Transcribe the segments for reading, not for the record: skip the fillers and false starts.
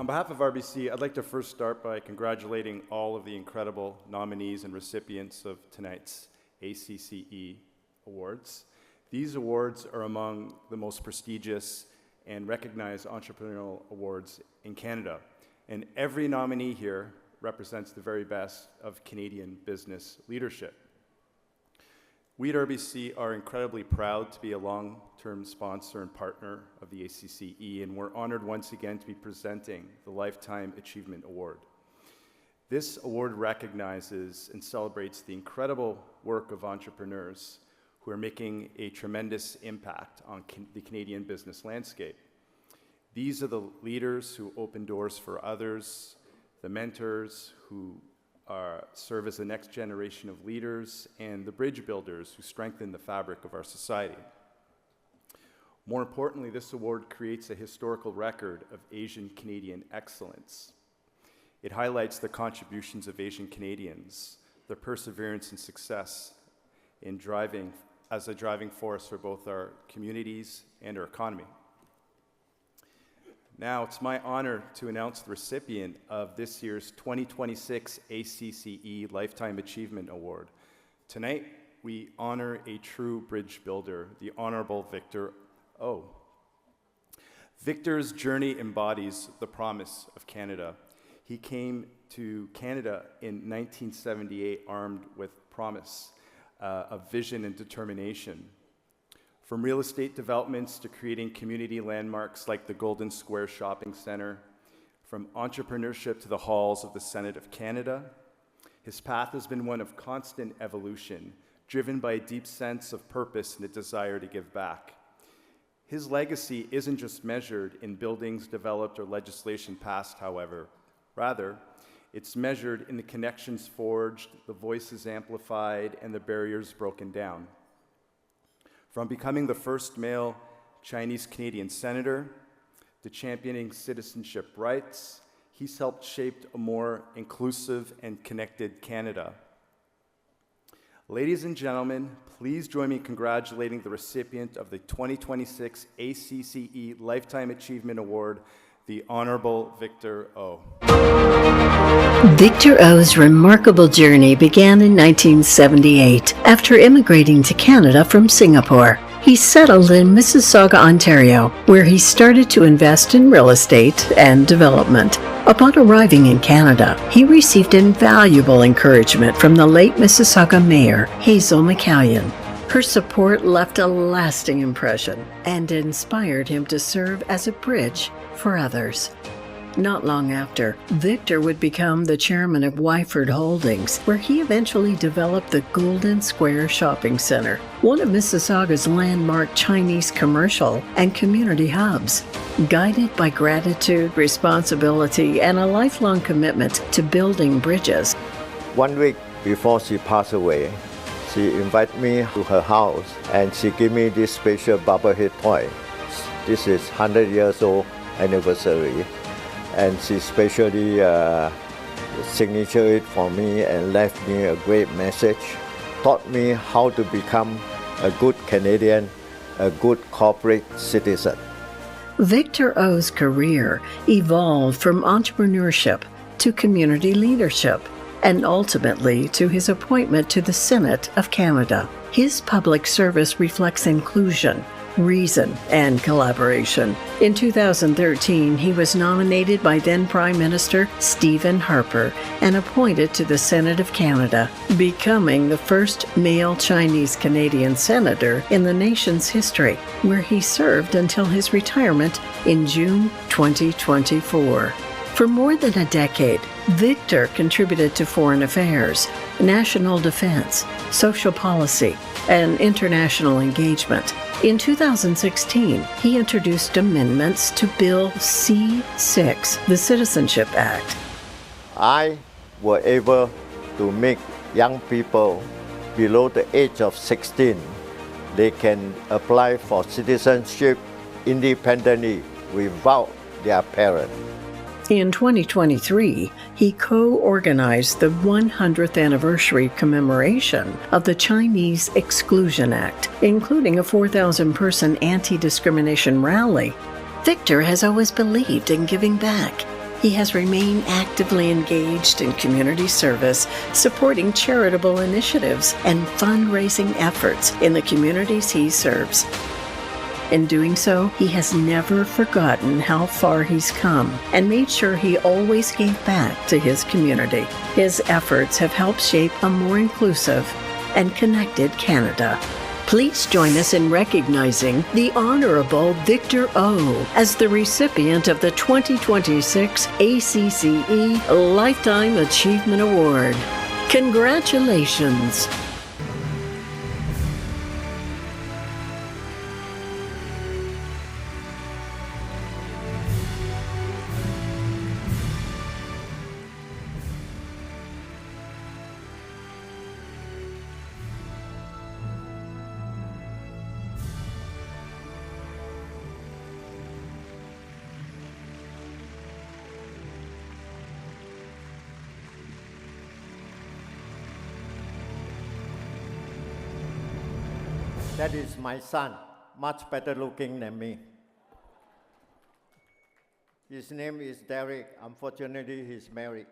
behalf of RBC, I'd like to first start by congratulating all of the incredible nominees and recipients of tonight's ACCE awards. These awards are among the most prestigious and recognized entrepreneurial awards in Canada. And every nominee here represents the very best of Canadian business leadership. We at RBC are incredibly proud to be a long-term sponsor and partner of the ACCE, and we're honored once again to be presenting the Lifetime Achievement Award. This award recognizes and celebrates the incredible work of entrepreneurs who are making a tremendous impact on the Canadian business landscape. These are the leaders who open doors for others, the mentors who serve as the next generation of leaders, and the bridge builders who strengthen the fabric of our society. More importantly, this award creates a historical record of Asian Canadian excellence. It highlights the contributions of Asian Canadians, their perseverance and success in as a driving force for both our communities and our economy. Now, it's my honor to announce the recipient of this year's 2026 ACCE Lifetime Achievement Award. Tonight, we honor a true bridge builder, the Honorable Victor O. Victor's journey embodies the promise of Canada. He came to Canada in 1978 armed with promise, of vision and determination. From real estate developments to creating community landmarks like the Golden Square Shopping Centre, from entrepreneurship to the halls of the Senate of Canada, his path has been one of constant evolution, driven by a deep sense of purpose and a desire to give back. His legacy isn't just measured in buildings developed or legislation passed, however. Rather, it's measured in the connections forged, the voices amplified, and the barriers broken down. From becoming the first male Chinese-Canadian senator to championing citizenship rights, he's helped shape a more inclusive and connected Canada. Ladies and gentlemen, please join me in congratulating the recipient of the 2026 ACCE Lifetime Achievement Award, the Honorable Victor O. Victor O's remarkable journey began in 1978 after immigrating to Canada from Singapore. He settled in Mississauga, Ontario, where he started to invest in real estate and development. Upon arriving in Canada, he received invaluable encouragement from the late Mississauga Mayor, Hazel McCallion. Her support left a lasting impression and inspired him to serve as a bridge for others. Not long after, Victor would become the chairman of Wyford Holdings, where he eventually developed the Golden Square Shopping Centre, one of Mississauga's landmark Chinese commercial and community hubs. Guided by gratitude, responsibility, and a lifelong commitment to building bridges. 1 week before she passed away, she invited me to her house and she gave me this special bobblehead toy. This is 100 years old anniversary. And she specially signature it for me and left me a great message, taught me how to become a good Canadian, a good corporate citizen. Victor O's career evolved from entrepreneurship to community leadership and ultimately to his appointment to the Senate of Canada. His public service reflects inclusion, reason, and collaboration. In 2013, he was nominated by then Prime Minister Stephen Harper and appointed to the Senate of Canada, becoming the first male Chinese-Canadian senator in the nation's history, where he served until his retirement in June 2024. For more than a decade, Victor contributed to foreign affairs, national defense, social policy, and international engagement. In 2016, he introduced amendments to Bill C-6, the Citizenship Act. I was able to make young people below the age of 16, they can apply for citizenship independently without their parents. In 2023, he co-organized the 100th anniversary commemoration of the Chinese Exclusion Act, including a 4,000-person anti-discrimination rally. Victor has always believed in giving back. He has remained actively engaged in community service, supporting charitable initiatives and fundraising efforts in the communities he serves. In doing so, he has never forgotten how far he's come and made sure he always gave back to his community. His efforts have helped shape a more inclusive and connected Canada. Please join us in recognizing the Honorable Victor O as the recipient of the 2026 ACCE Lifetime Achievement Award. Congratulations! That is my son, much better looking than me. His name is Derek. Unfortunately, he's married.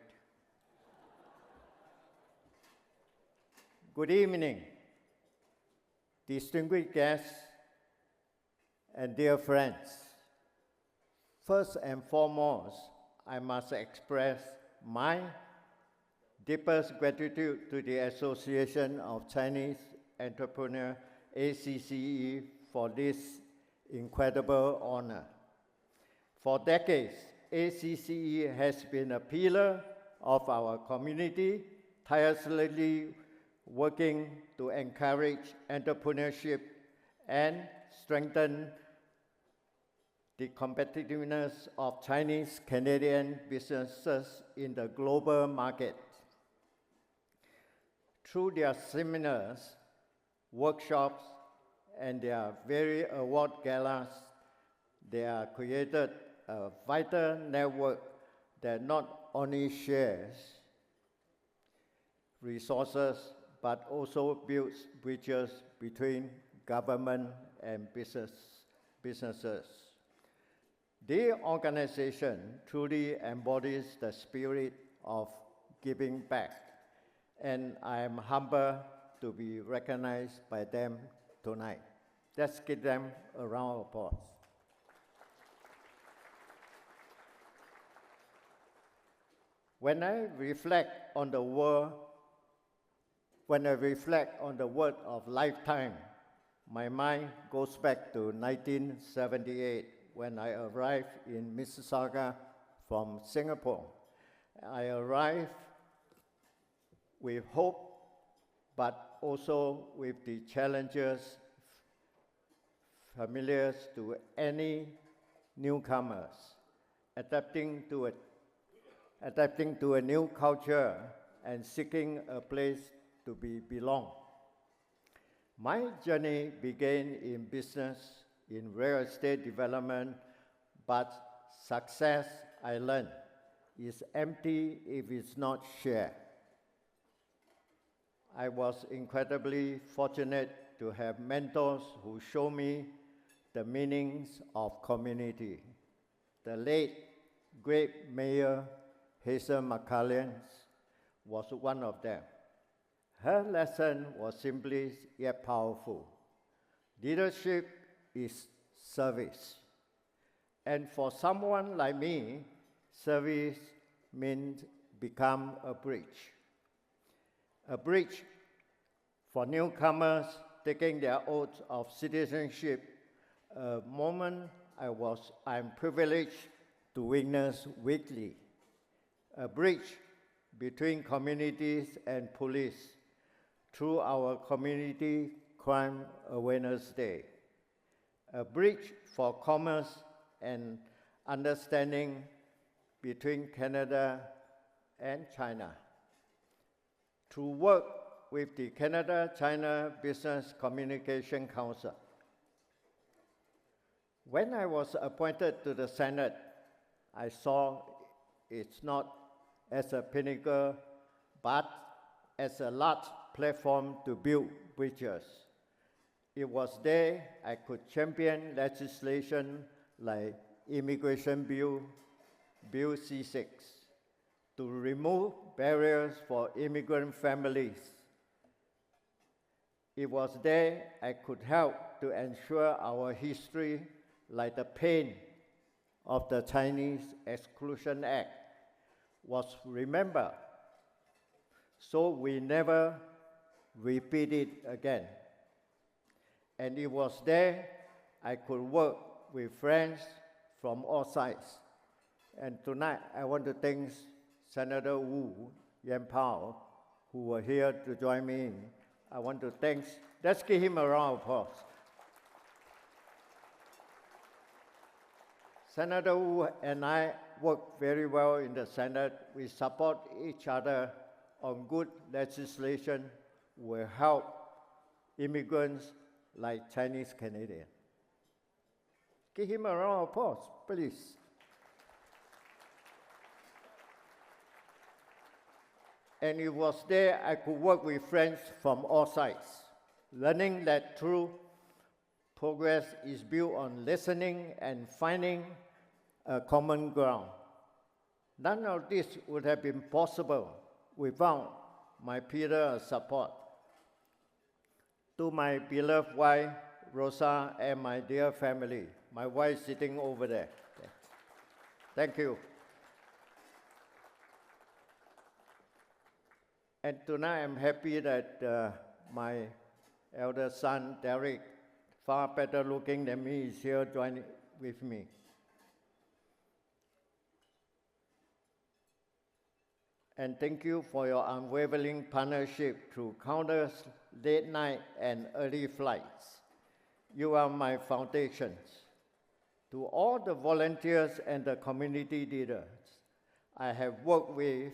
Good evening, distinguished guests and dear friends. First and foremost, I must express my deepest gratitude to the Association of Chinese Entrepreneurs, ACCE, for this incredible honor. For decades, ACCE has been a pillar of our community, tirelessly working to encourage entrepreneurship and strengthen the competitiveness of Chinese Canadian businesses in the global market. Through their seminars, workshops, and their various award galas, they have created a vital network that not only shares resources, but also builds bridges between government and businesses. The organization truly embodies the spirit of giving back, and I am humbled to be recognized by them tonight. Let's give them a round of applause. When I reflect on the word of lifetime, my mind goes back to 1978 when I arrived in Mississauga from Singapore. I arrived with hope, but also with the challenges familiar to any newcomers, adapting to a new culture and seeking a place to belong. My journey began in business, in real estate development, but success, I learned, is empty if it's not shared. I was incredibly fortunate to have mentors who show me the meanings of community. The late, great Mayor Hazel McCallions was one of them. Her lesson was simply yet powerful. Leadership is service. And for someone like me, service means become a bridge. A bridge for newcomers taking their oath of citizenship, a moment I'm privileged to witness weekly. A bridge between communities and police through our Community Crime Awareness Day. A bridge for commerce and understanding between Canada and China. To work with the Canada-China Business Communication Council. When I was appointed to the Senate, I saw it's not as a pinnacle, but as a large platform to build bridges. It was there I could champion legislation like Immigration Bill, Bill C6 to remove barriers for immigrant families. It was there I could help to ensure our history, like the pain of the Chinese Exclusion Act, was remembered, so we never repeat it again. And it was there I could work with friends from all sides. And tonight I want to thank Senator Wu Yanpao, who were here to join me in. I want to thank, let's give him a round of applause. Senator Wu and I work very well in the Senate. We support each other on good legislation will help immigrants like Chinese Canadians. Give him a round of applause, please. And it was there I could work with friends from all sides, learning that true progress is built on listening and finding a common ground. None of this would have been possible without my pillar of support. To my beloved wife, Rosa, and my dear family, my wife sitting over there. Thank you. And tonight I'm happy that my elder son, Derek, far better looking than me, is here joining with me. And thank you for your unwavering partnership through countless late night and early flights. You are my foundations. To all the volunteers and the community leaders I have worked with,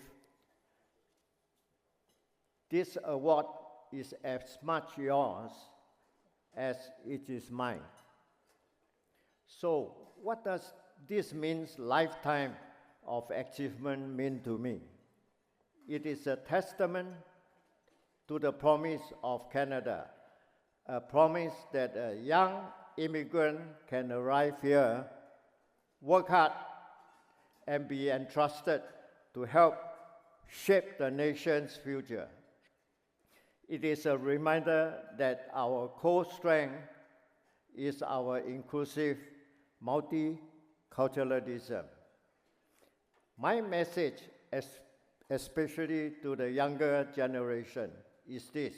this award is as much yours as it is mine. So, what does this means lifetime of achievement mean to me? It is a testament to the promise of Canada, a promise that a young immigrant can arrive here, work hard, and be entrusted to help shape the nation's future. It is a reminder that our core strength is our inclusive multiculturalism. My message, especially to the younger generation, is this: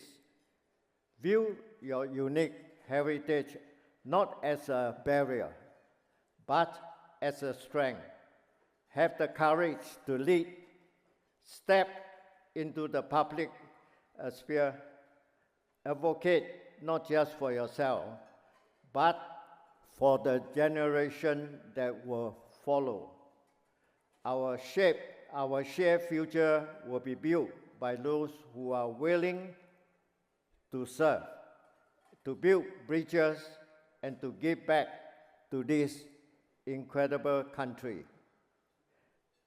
view your unique heritage not as a barrier, but as a strength. Have the courage to lead, step into the public sphere, advocate not just for yourself, but for the generation that will follow. Our shared future will be built by those who are willing to serve, to build bridges, and to give back to this incredible country.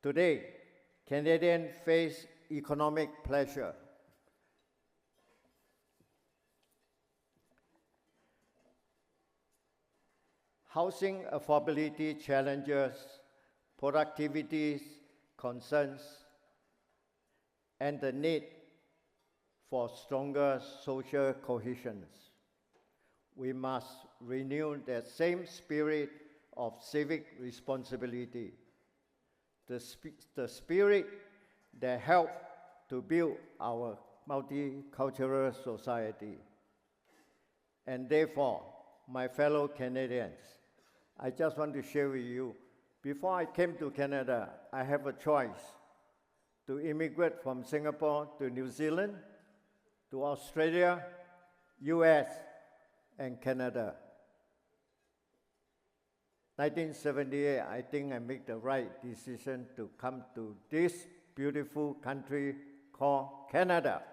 Today, Canadians face economic pressure. Housing affordability challenges, productivity concerns, and the need for stronger social cohesion. We must renew that same spirit of civic responsibility, the spirit that helped to build our multicultural society. And therefore, my fellow Canadians, I just want to share with you, before I came to Canada, I have a choice to immigrate from Singapore to New Zealand, to Australia, US, and Canada. 1978, I think I made the right decision to come to this beautiful country called Canada.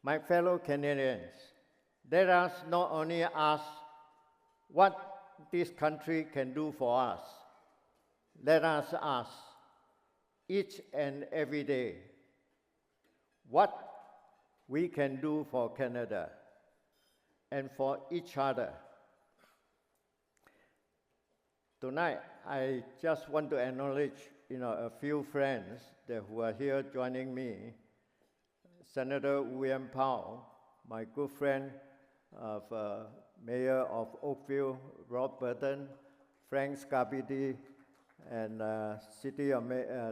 My fellow Canadians, let us not only ask what this country can do for us, let us ask each and every day what we can do for Canada. and for each other. Tonight, I just want to acknowledge, a few friends who are here joining me. Senator William Powell, my good friend Mayor of Oakville, Rob Burton, Frank Scabidi, and City of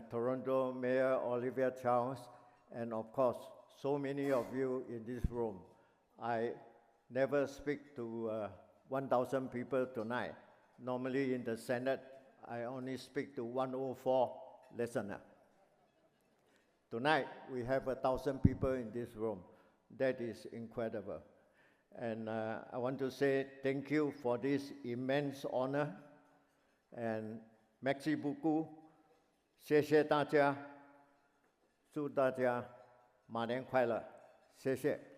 Toronto Mayor Olivia Charles, and of course, so many of you in this room. I never speak to 1,000 people tonight. Normally in the Senate, I only speak to 104 listeners. Tonight, we have 1,000 people in this room. That is incredible. And I want to say thank you for this immense honor. And merci beaucoup. 谢谢大家。祝大家马年快乐。谢谢。